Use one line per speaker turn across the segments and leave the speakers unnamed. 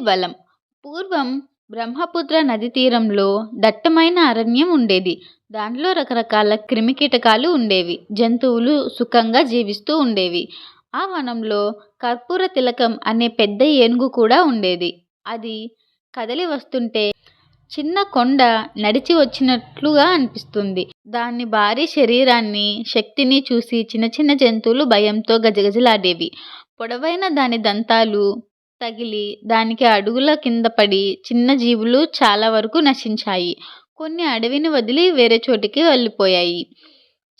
బలం. పూర్వం బ్రహ్మపుత్ర నది తీరంలో దట్టమైన అరణ్యం ఉండేది. దాంట్లో రకరకాల క్రిమికీటకాలు ఉండేవి. జంతువులు సుఖంగా జీవిస్తూ ఉండేవి. ఆ వనంలో కర్పూర తిలకం అనే పెద్ద ఏనుగు కూడా ఉండేది. అది కదలి వస్తుంటే చిన్న కొండ నడిచి వచ్చినట్లుగా అనిపిస్తుంది. దాని భారీ శరీరాన్ని, శక్తిని చూసి చిన్న చిన్న జంతువులు భయంతో గజగజలాడేవి. పొడవైన దాని దంతాలు తగిలి దానికి అడుగుల కింద పడి చిన్న జీవులు చాలా వరకు నశించాయి. కొన్ని అడవిని వదిలి వేరే చోటికి వెళ్ళిపోయాయి.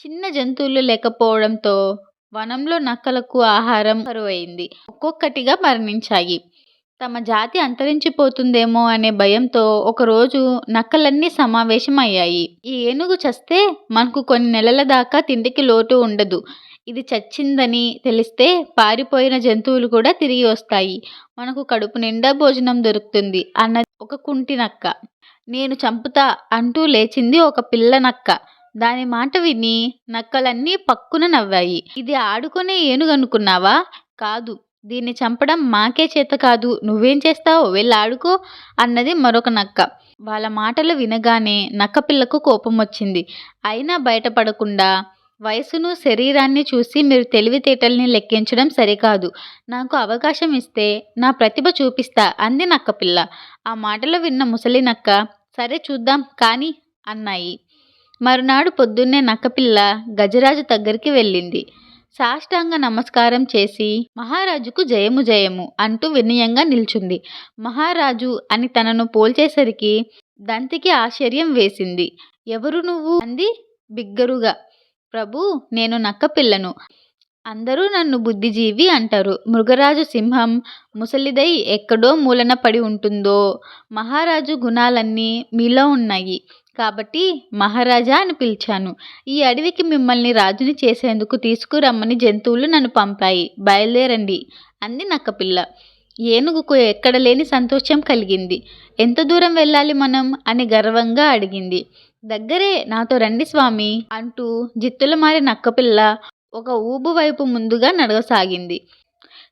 చిన్న జంతువులు లేకపోవడంతో వనంలో నక్కలకు ఆహారం కరువైంది. ఒక్కొక్కటిగా మరణించాయి. తమ జాతి అంతరించిపోతుందేమో అనే భయంతో ఒకరోజు నక్కలన్నీ సమావేశమయ్యాయి. ఈ ఏనుగు చస్తే మనకు కొన్ని నెలల దాకా తిండికి లోటు ఉండదు. ఇది చచ్చిందని తెలిస్తే పారిపోయిన జంతువులు కూడా తిరిగి వస్తాయి. మనకు కడుపు నిండా భోజనం దొరుకుతుంది అన్నది ఒక కుంటి నక్క. నేను చంపుతా అంటూ లేచింది ఒక పిల్ల నక్క. దాని మాట విని నక్కలన్నీ పక్కున నవ్వాయి. ఇది ఆడుకునే ఏనుగనుకున్నావా? కాదు. దీన్ని చంపడం మాకే చేత కాదు. నువ్వేం చేస్తావో వెళ్ళి ఆడుకో అన్నది మరొక నక్క. వాళ్ళ మాటలు వినగానే నక్కపిల్లకు కోపం వచ్చింది. అయినా బయటపడకుండా, వయసును శరీరాన్ని చూసి మీరు తెలివితేటల్ని లెక్కించడం సరికాదు. నాకు అవకాశం ఇస్తే నా ప్రతిభ చూపిస్తా అంది నక్కపిల్ల. ఆ మాటలు విన్న ముసలి నక్క సరే చూద్దాం కానీ అన్నాయి. మరునాడు పొద్దున్నే నక్కపిల్ల గజరాజు దగ్గరికి వెళ్ళింది. సాష్టాంగ నమస్కారం చేసి మహారాజుకు జయము జయము అంటూ వినయంగా నిల్చుంది. మహారాజు అని తనను పోల్చేసరికి దంతికి ఆశ్చర్యం వేసింది. ఎవరు నువ్వు అంది బిగ్గరుగా. ప్రభూ, నేను నక్కపిల్లను. అందరూ నన్ను బుద్ధిజీవి అంటారు. మృగరాజు సింహం ముసలిదై ఎక్కడో మూలన పడి ఉంటుందో. మహారాజు గుణాలన్నీ మీలో ఉన్నాయి కాబట్టి మహారాజా అని పిలిచాను. ఈ అడవికి మిమ్మల్ని రాజుని చేసేందుకు తీసుకురమ్మని జంతువులు నన్ను పంపాయి. బయలుదేరండి అంది నక్కపిల్ల. ఏనుగుకు ఎక్కడ లేని సంతోషం కలిగింది. ఎంత దూరం వెళ్ళాలి మనం అని గర్వంగా అడిగింది. దగ్గరే, నాతో రండి స్వామి అంటూ జిత్తులమారి నక్కపిల్ల ఒక ఊబు వైపు ముందుగా నడవసాగింది.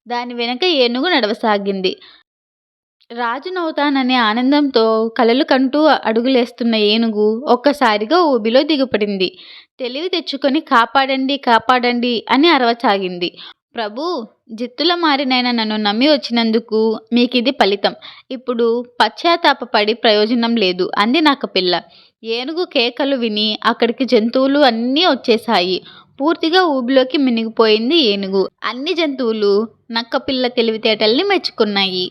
దాని వెనక ఏనుగు నడవసాగింది. రాజునవుతాననే ఆనందంతో కలలు కంటూ అడుగులేస్తున్న ఏనుగు ఒక్కసారిగా ఊబిలో దిగుపడింది. తెలివి తెచ్చుకొని కాపాడండి కాపాడండి అని అరవసాగింది. ప్రభూ, జిత్తుల మారినైన నన్ను నమ్మి వచ్చినందుకు మీకిది ఫలితం. ఇప్పుడు పశ్చాత్తాపపడి ప్రయోజనం లేదు అంది నక్కపిల్ల. ఏనుగు కేకలు విని అక్కడికి జంతువులు అన్నీ వచ్చేశాయి. పూర్తిగా ఊబిలోకి మినిగిపోయింది ఏనుగు. అన్ని జంతువులు నక్కపిల్ల తెలివితేటల్ని మెచ్చుకున్నాయి.